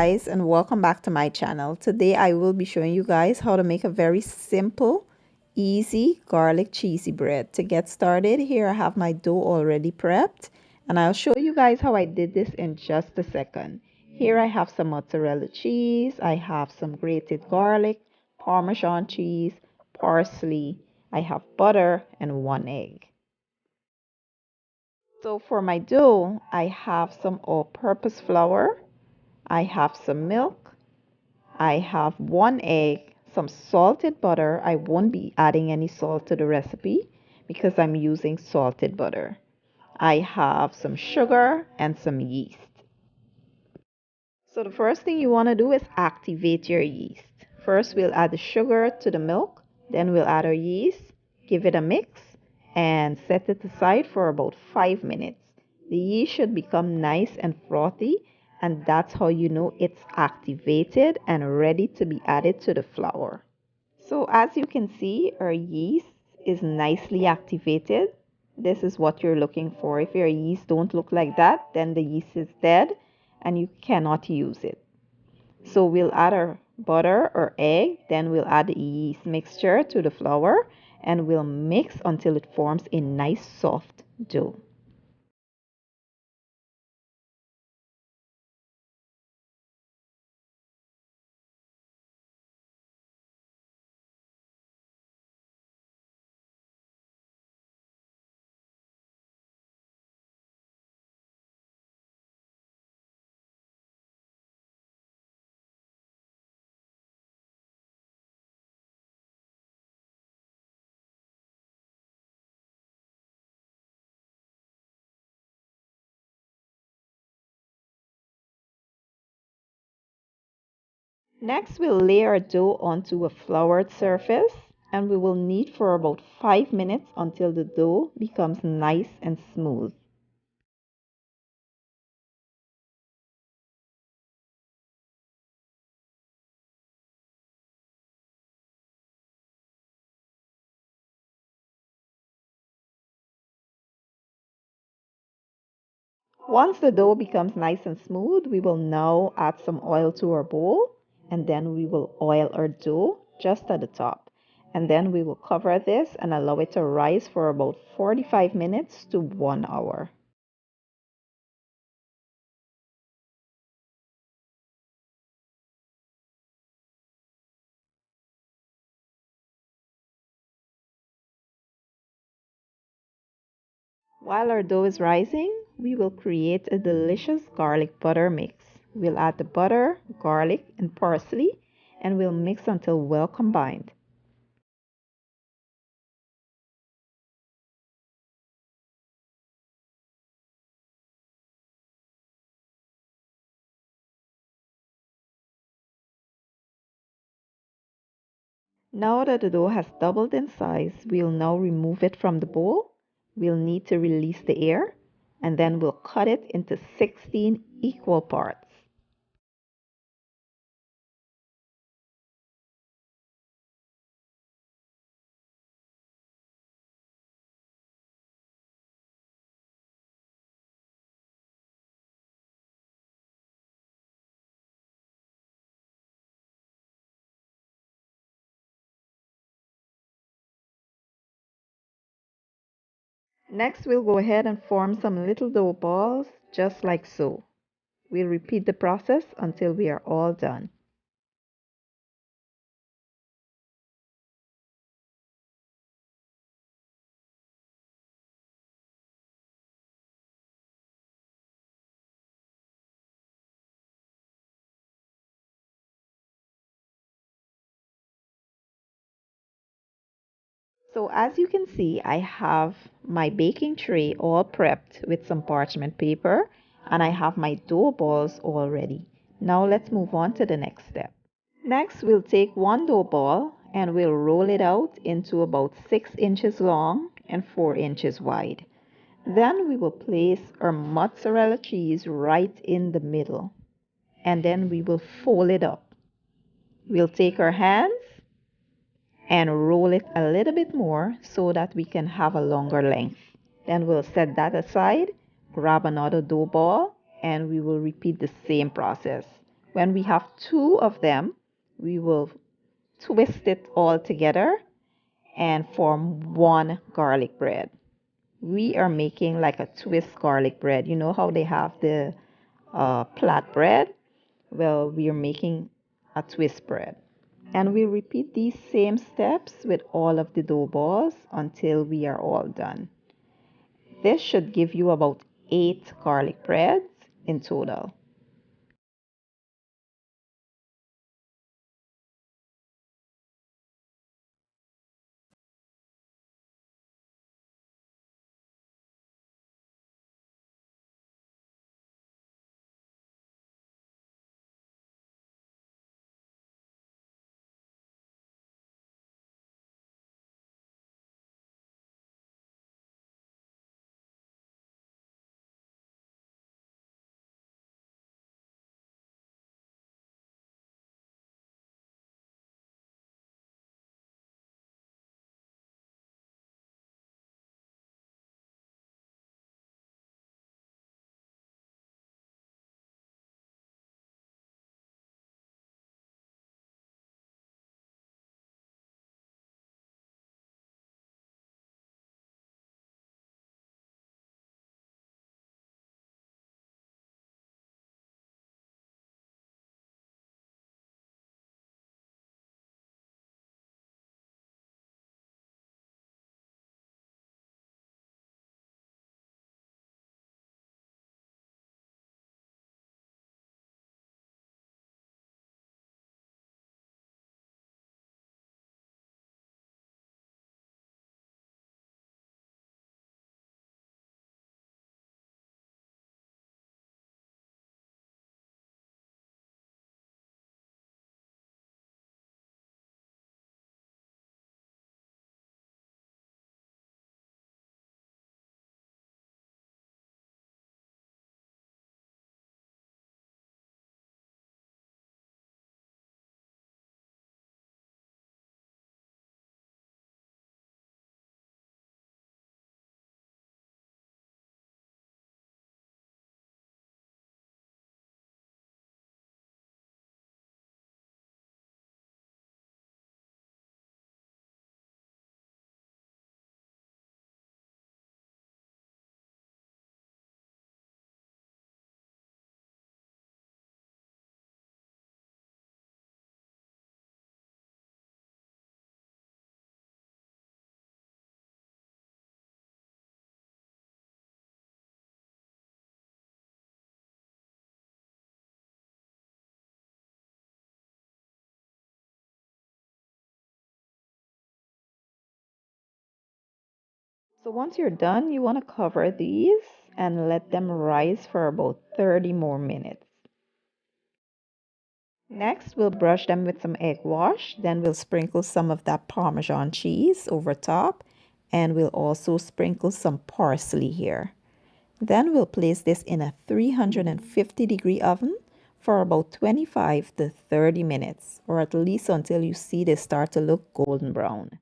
guys, and welcome back to my channel. Today I will be showing you guys how to make a very simple, easy garlic cheesy bread. To get started, here I have my dough already prepped, and I'll show you guys how I did this in just a second. Here I have some mozzarella cheese, I have some grated garlic, parmesan cheese, parsley, I have butter, and 1 egg. So for my dough, I have some all-purpose flour, I have some milk, I have 1 egg, some salted butter. I won't be adding any salt to the recipe because I'm using salted butter. I have some sugar and some yeast. So the first thing you want to do is activate your yeast. First, we'll add the sugar to the milk, then we'll add our yeast, give it a mix, and set it aside for about 5 minutes. The yeast should become nice and frothy, and that's how you know it's activated and ready to be added to the flour. So as you can see, our yeast is nicely activated. This is what you're looking for. If your yeast don't look like that, then the yeast is dead and you cannot use it. So we'll add our butter or egg, then we'll add the yeast mixture to the flour and we'll mix until it forms a nice soft dough. Next, we'll lay our dough onto a floured surface and we will knead for about 5 minutes until the dough becomes nice and smooth. Once the dough becomes nice and smooth, we will now add some oil to our bowl and then we will oil our dough just at the top. And then we will cover this and allow it to rise for about 45 minutes to 1 hour. While our dough is rising, we will create a delicious garlic butter mix. We'll add the butter, garlic, and parsley and we'll mix until well combined. Now that the dough has doubled in size, we'll now remove it from the bowl. We'll need to release the air and then we'll cut it into 16 equal parts. Next, we'll go ahead and form some little dough balls just like so. We'll repeat the process until we are all done. So as you can see, I have my baking tray all prepped with some parchment paper and I have my dough balls all ready. Now let's move on to the next step. Next, we'll take one dough ball and we'll roll it out into about 6 inches long and 4 inches wide. Then we will place our mozzarella cheese right in the middle and then we will fold it up. We'll take our hands and roll it a little bit more so that we can have a longer length. Then we'll set that aside, grab another dough ball, and we will repeat the same process. When we have two of them, we will twist it all together and form one garlic bread. We are making like a twist garlic bread. You know how they have the flat bread? Well, we are making a twist bread. And we repeat these same steps with all of the dough balls until we are all done. This should give you about 8 garlic breads in total. So once you're done, you want to cover these and let them rise for about 30 more minutes. Next, we'll brush them with some egg wash. Then we'll sprinkle some of that Parmesan cheese over top. And we'll also sprinkle some parsley here. Then we'll place this in a 350-degree oven for about 25 to 30 minutes, or at least until you see they start to look golden brown.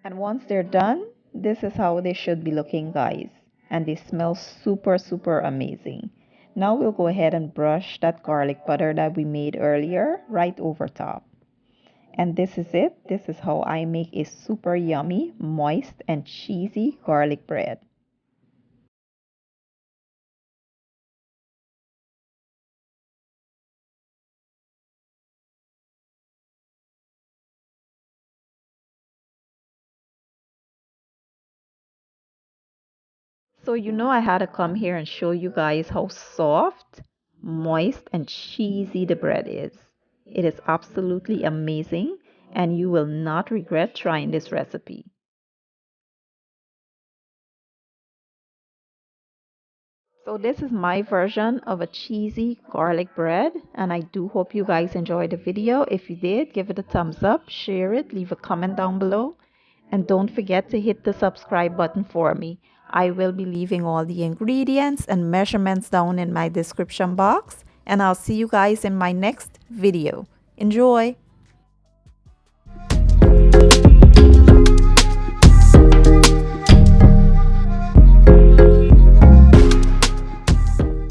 And once they're done, this is how they should be looking, guys. And they smell super, super amazing. Now we'll go ahead and brush that garlic butter that we made earlier right over top. And this is it. This is how I make a super yummy, moist, and cheesy garlic bread. So you know I had to come here and show you guys how soft, moist and cheesy the bread is. It is absolutely amazing, and you will not regret trying this recipe. So this is my version of a cheesy garlic bread, and I do hope you guys enjoyed the video. If you did, give it a thumbs up, share it, leave a comment down below, and don't forget to hit the subscribe button for me. I will be leaving all the ingredients and measurements down in my description box, and I'll see you guys in my next video. Enjoy!